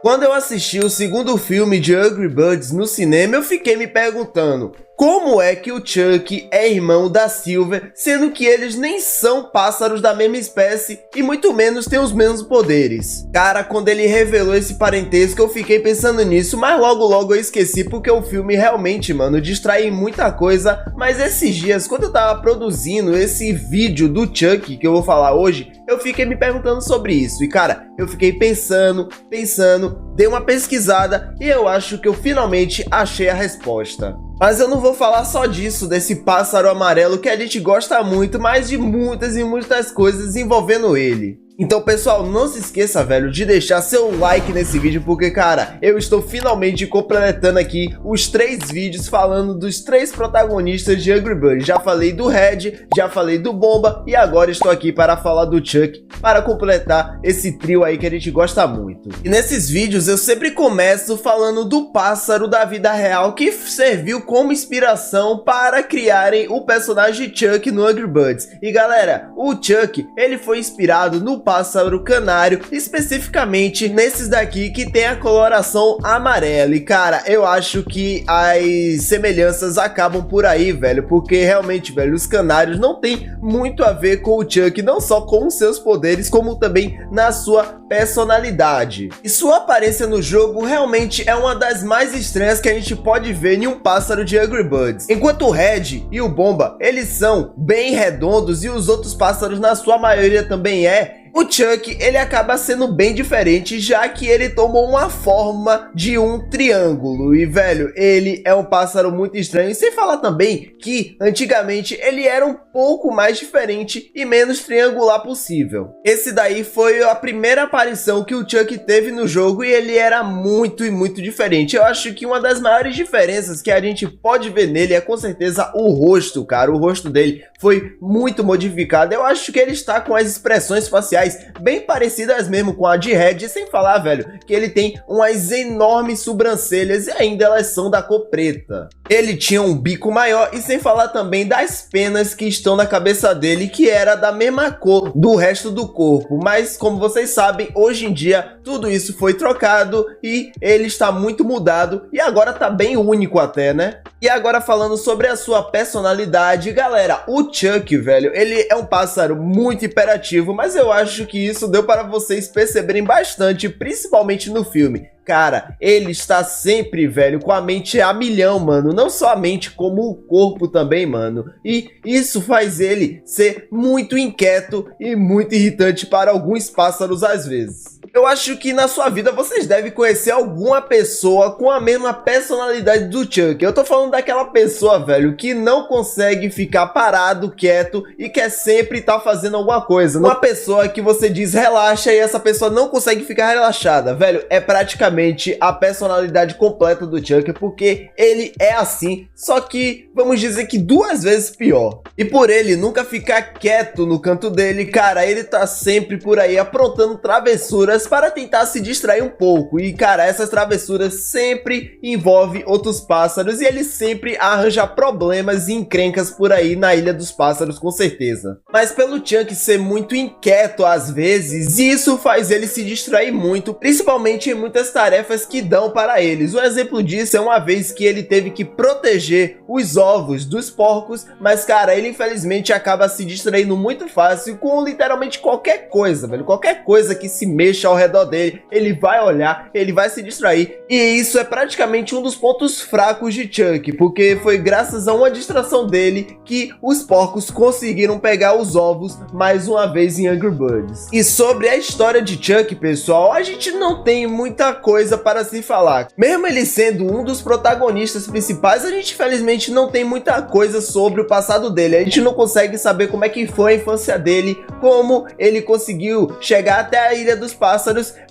Quando eu assisti o segundo filme de Angry Birds no cinema, eu fiquei me perguntando: como é que o Chuck é irmão da Silver, sendo que eles nem são pássaros da mesma espécie e muito menos têm os mesmos poderes? Cara, quando ele revelou esse parentesco, eu fiquei pensando nisso, mas logo eu esqueci porque o filme realmente, mano, distrai em muita coisa. Mas esses dias, quando eu tava produzindo esse vídeo do Chuck, que eu vou falar hoje, eu fiquei me perguntando sobre isso. E cara, eu fiquei pensando, dei uma pesquisada e eu acho que eu finalmente achei a resposta. Mas eu não vou falar só disso, desse pássaro amarelo que a gente gosta muito, mas de muitas e muitas coisas envolvendo ele. Então, pessoal, não se esqueça, velho, de deixar seu like nesse vídeo, porque, cara, eu estou finalmente completando aqui os 3 vídeos falando dos 3 protagonistas de Angry Birds. Já falei do Red, já falei do Bomba e agora estou aqui para falar do Chuck, para completar esse trio aí que a gente gosta muito. E nesses vídeos eu sempre começo falando do pássaro da vida real que serviu como inspiração para criarem o personagem Chuck no Angry Birds. E, galera, o Chuck, ele foi inspirado no pássaro canário, especificamente nesses daqui que tem a coloração amarela. E cara, eu acho que as semelhanças acabam por aí, velho, porque realmente, velho, os canários não tem muito a ver com o Chuck, não só com os seus poderes, como também na sua personalidade. E sua aparência no jogo realmente é uma das mais estranhas que a gente pode ver em um pássaro de Angry Birds. Enquanto o Red e o Bomba, eles são bem redondos e os outros pássaros na sua maioria também o Chuck, ele acaba sendo bem diferente, já que ele tomou uma forma de um triângulo. E, velho, ele é um pássaro muito estranho. E sem falar também que, antigamente, ele era um pouco mais diferente e menos triangular possível. Esse daí foi a primeira aparição que o Chuck teve no jogo e ele era muito diferente. Eu acho que uma das maiores diferenças que a gente pode ver nele é, com certeza, o rosto, cara. O rosto dele foi muito modificado. Eu acho que ele está com as expressões faciais bem parecidas mesmo com a de Red, sem falar, velho, que ele tem umas enormes sobrancelhas e ainda elas são da cor preta. Ele tinha um bico maior e sem falar também das penas que estão na cabeça dele, que era da mesma cor do resto do corpo. Mas como vocês sabem, hoje em dia tudo isso foi trocado e ele está muito mudado e agora tá bem único até, né? E agora falando sobre a sua personalidade, galera, o Chuck, velho, ele é um pássaro muito hiperativo, mas eu acho que isso deu para vocês perceberem bastante, principalmente no filme. Cara, ele está sempre, velho, com a mente a milhão, mano. Não só a mente, como o corpo também, mano. E isso faz ele ser muito inquieto e muito irritante para alguns pássaros às vezes. Eu acho que na sua vida vocês devem conhecer alguma pessoa com a mesma personalidade do Chuck. Eu tô falando daquela pessoa, velho, que não consegue ficar parado, quieto e quer sempre estar fazendo alguma coisa. Uma pessoa que você diz relaxa e essa pessoa não consegue ficar relaxada, velho, é praticamente a personalidade completa do Chuck, porque ele é assim, só que vamos dizer que 2 vezes pior. E por ele nunca ficar quieto no canto dele, cara, ele tá sempre por aí aprontando travessuras para tentar se distrair um pouco. E cara, essas travessuras sempre envolvem outros pássaros e ele sempre arranja problemas e encrencas por aí na Ilha dos Pássaros, com certeza. Mas pelo Chuck ser muito inquieto às vezes, isso faz ele se distrair muito, principalmente em muitas tarefas que dão para eles. Um exemplo disso é uma vez que ele teve que proteger os ovos dos porcos, mas cara, ele infelizmente acaba se distraindo muito fácil com literalmente qualquer coisa, velho. Qualquer coisa que se mexa ao redor dele, ele vai olhar, ele vai se distrair. E isso é praticamente um dos pontos fracos de Chuck, porque foi graças a uma distração dele que os porcos conseguiram pegar os ovos mais uma vez em Angry Birds. E sobre a história de Chuck, pessoal, a gente não tem muita coisa para se falar. Mesmo ele sendo um dos protagonistas principais, a gente infelizmente não tem muita coisa sobre o passado dele. A gente não consegue saber como é que foi a infância dele, como ele conseguiu chegar até a Ilha dos Pássaros,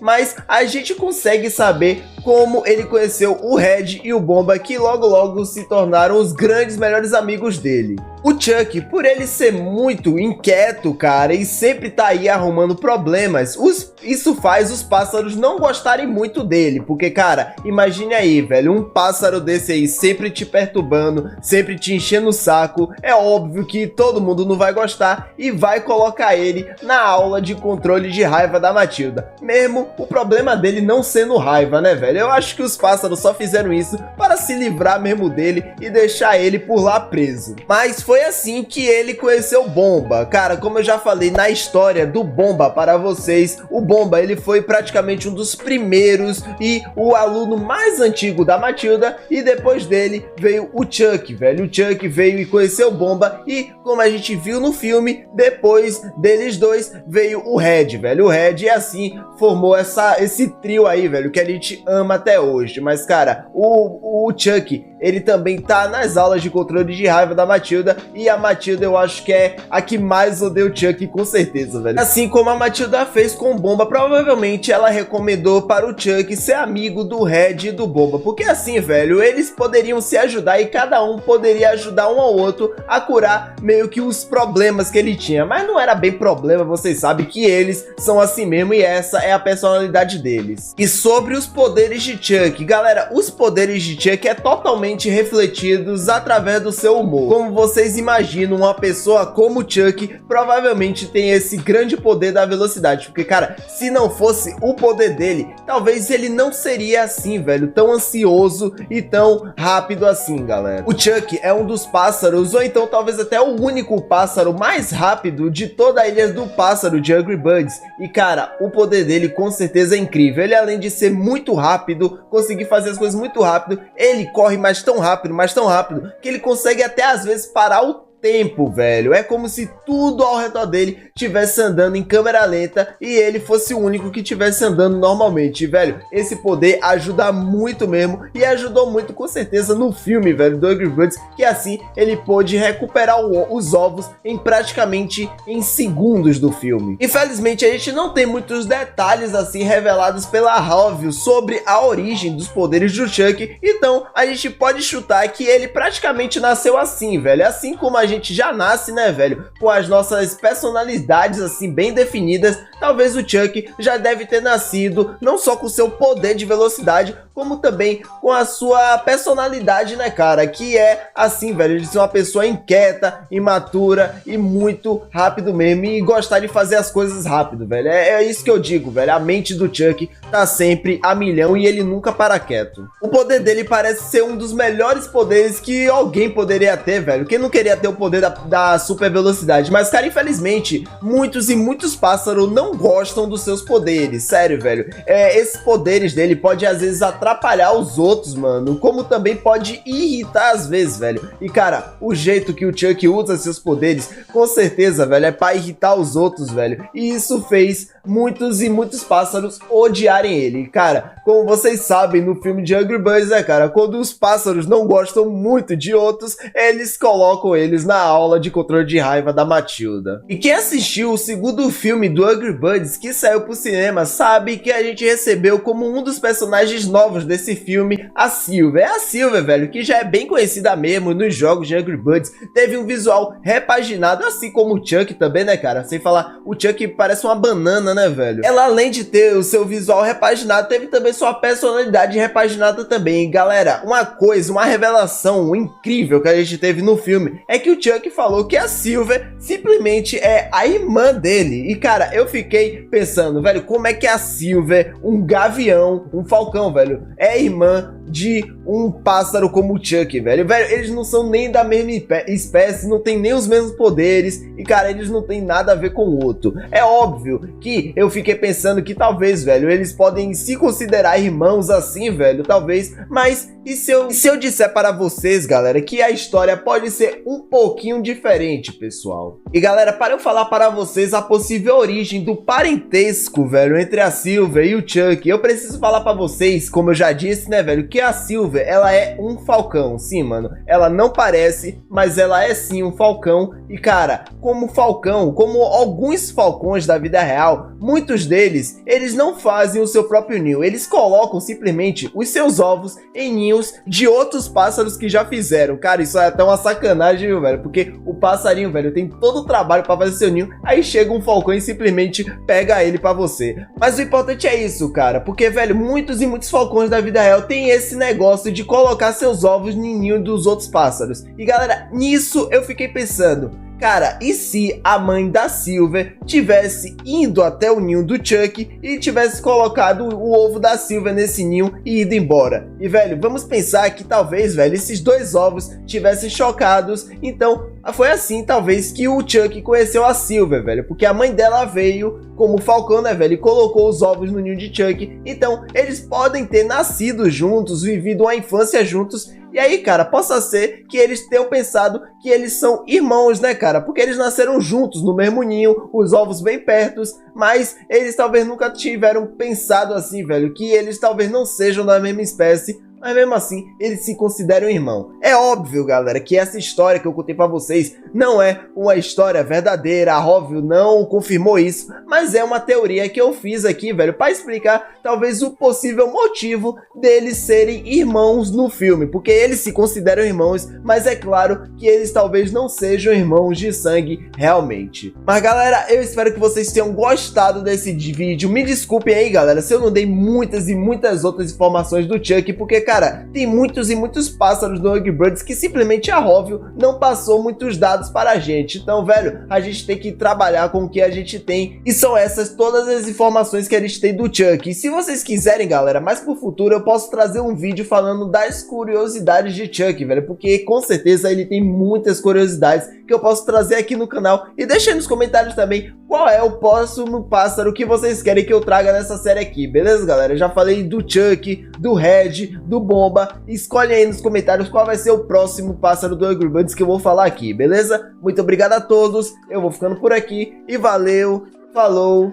mas a gente consegue saber como ele conheceu o Red e o Bomba, que logo logo se tornaram os grandes melhores amigos dele. O Chuck, por ele ser muito inquieto, cara, e sempre tá aí arrumando problemas, isso faz os pássaros não gostarem muito dele, porque, cara, imagine aí, velho, um pássaro desse aí sempre te perturbando, sempre te enchendo o saco, é óbvio que todo mundo não vai gostar e vai colocar ele na aula de controle de raiva da Matilda, mesmo o problema dele não sendo raiva, né, velho? Eu acho que os pássaros só fizeram isso para se livrar mesmo dele e deixar ele por lá preso. Mas foi assim que ele conheceu o Bomba. Cara, como eu já falei na história do Bomba para vocês, o Bomba, ele foi praticamente um dos primeiros e o aluno mais antigo da Matilda, e depois dele veio o Chuck, velho. O Chuck veio e conheceu o Bomba, e como a gente viu no filme, depois deles dois veio o Red, velho. O Red, e assim formou esse trio aí, velho, que a gente ama até hoje. Mas, cara, o Chuck, ele também tá nas aulas de controle de raiva da Matilda, e a Matilda eu acho que é a que mais odeia o Chuck, com certeza, velho. Assim como a Matilda fez com o Bomba, provavelmente ela recomendou para o Chuck ser amigo do Red e do Bomba, porque assim, velho, eles poderiam se ajudar e cada um poderia ajudar um ao outro a curar meio que os problemas que ele tinha. Mas não era bem problema, vocês sabem que eles são assim mesmo e essa é a personalidade deles. E sobre os poderes de Chuck, galera, os poderes de Chuck é totalmente refletidos através do seu humor. Como vocês imaginam, uma pessoa como o Chuck provavelmente tem esse grande poder da velocidade, porque, cara, se não fosse o poder dele, talvez ele não seria assim, velho, tão ansioso e tão rápido assim, galera. O Chuck é um dos pássaros, ou então talvez até o único pássaro mais rápido de toda a Ilha do Pássaro de Angry Birds, e, cara, o poder dele com certeza é incrível. Ele, além de ser muito rápido, conseguir fazer as coisas muito rápido, ele corre mais tão rápido, que ele consegue até às vezes parar o tempo, velho. É como se tudo ao redor dele estivesse andando em câmera lenta e ele fosse o único que estivesse andando normalmente, velho. Esse poder ajuda muito mesmo, e ajudou muito com certeza no filme, velho, do Angry Birds, que assim ele pôde recuperar os ovos praticamente em segundos do filme. Infelizmente a gente não tem muitos detalhes assim revelados pela Rovio sobre a origem dos poderes do Chuck, então a gente pode chutar que ele praticamente nasceu assim, velho, assim como a gente já nasce, né, velho, com as nossas personalidades assim bem definidas. Talvez o Chuck já deve ter nascido não só com seu poder de velocidade, como também com a sua personalidade, né, cara, que é assim, velho, de ser uma pessoa inquieta, imatura e muito rápido mesmo, e gostar de fazer as coisas rápido, velho. É isso que eu digo, velho, a mente do Chuck tá sempre a milhão e ele nunca para quieto. O poder dele parece ser um dos melhores poderes que alguém poderia ter, velho. Quem não queria ter o poder da super velocidade? Mas, cara, infelizmente, muitos pássaros não gostam dos seus poderes, sério, velho. Esses poderes dele pode às vezes atrapalhar os outros, mano, como também pode irritar às vezes, velho. E, cara, o jeito que o Chuck usa seus poderes, com certeza, velho, é pra irritar os outros, velho. E isso fez muitos pássaros odiarem ele. E, cara, como vocês sabem, no filme de Angry Birds, né, cara, quando os pássaros não gostam muito de outros, eles colocam eles na aula de controle de raiva da Matilda. E quem assistiu o segundo filme do Angry Birds, que saiu pro cinema, sabe que a gente recebeu como um dos personagens novos desse filme a Silver. É a Silver, velho, que já é bem conhecida mesmo nos jogos de Angry Birds. Teve um visual repaginado, assim como o Chuck também, né, cara? Sem falar, o Chuck parece uma banana, né, velho? Ela, além de ter o seu visual repaginado, teve também sua personalidade repaginada também. E, galera, uma revelação incrível que a gente teve no filme é que o Chuck falou que a Silver simplesmente é a irmã dele. E, cara, eu fiquei pensando, velho, como é que a Silver, um gavião, um falcão, velho, é irmã de um pássaro como o Chuck, velho? Velho, eles não são nem da mesma espécie, não tem nem os mesmos poderes e, cara, eles não tem nada a ver com o outro. É óbvio que eu fiquei pensando que talvez, velho, eles podem se considerar irmãos assim, velho, talvez, mas e se eu disser para vocês, galera, que a história pode ser um pouquinho diferente, pessoal? E, galera, para eu falar para vocês a possível origem do parentesco, velho, entre a Silver e o Chuck, eu preciso falar para vocês, como eu já disse, né, velho, que a Silver Silver, ela é um falcão, sim, mano. Ela não parece, mas ela é sim um falcão. E cara, como falcão, como alguns falcões da vida real, muitos deles, eles não fazem o seu próprio ninho. Eles colocam simplesmente os seus ovos em ninhos de outros pássaros que já fizeram. Cara, isso é até uma sacanagem, viu, velho? Porque o passarinho, velho, tem todo o trabalho pra fazer seu ninho, aí chega um falcão e simplesmente pega ele pra você. Mas o importante é isso, cara, porque, velho, muitos e muitos falcões da vida real tem esse negócio de colocar seus ovos no ninho dos outros pássaros. E, galera, nisso eu fiquei pensando, cara, e se a mãe da Silver tivesse ido até o ninho do Chuck e tivesse colocado o ovo da Silver nesse ninho e ido embora? E, velho, vamos pensar que talvez, velho, esses dois ovos tivessem chocados. Então, foi assim, talvez, que o Chuck conheceu a Silver, velho. Porque a mãe dela veio como falcão, né, velho, e colocou os ovos no ninho de Chuck. Então, eles podem ter nascido juntos, vivido uma infância juntos. E aí, cara, possa ser que eles tenham pensado que eles são irmãos, né, cara? Porque eles nasceram juntos no mesmo ninho, os ovos bem pertos, mas eles talvez nunca tiveram pensado assim, velho, que eles talvez não sejam da mesma espécie, mas mesmo assim, eles se consideram irmão. É óbvio, galera, que essa história que eu contei pra vocês não é uma história verdadeira, a Rovio não confirmou isso, mas é uma teoria que eu fiz aqui, velho, pra explicar talvez o possível motivo deles serem irmãos no filme, porque eles se consideram irmãos, mas é claro que eles talvez não sejam irmãos de sangue realmente. Mas, galera, eu espero que vocês tenham gostado desse vídeo. Me desculpem aí, galera, se eu não dei muitas e muitas outras informações do Chuck, porque, cara, tem muitos e muitos pássaros do Angry Birds que simplesmente a Rovio não passou muitos dados para a gente. Então, velho, a gente tem que trabalhar com o que a gente tem. E são essas todas as informações que a gente tem do Chuck. E se vocês quiserem, galera, mais pro futuro eu posso trazer um vídeo falando das curiosidades de Chuck, velho. Porque com certeza ele tem muitas curiosidades que eu posso trazer aqui no canal. E deixa aí nos comentários também qual é o próximo pássaro que vocês querem que eu traga nessa série aqui, beleza, galera? Eu já falei do Chuck, do Red, do Bomba. Escolhe aí nos comentários qual vai ser o próximo pássaro do Angry Birds que eu vou falar aqui, beleza? Muito obrigado a todos, eu vou ficando por aqui e valeu, falou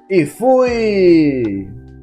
e fui!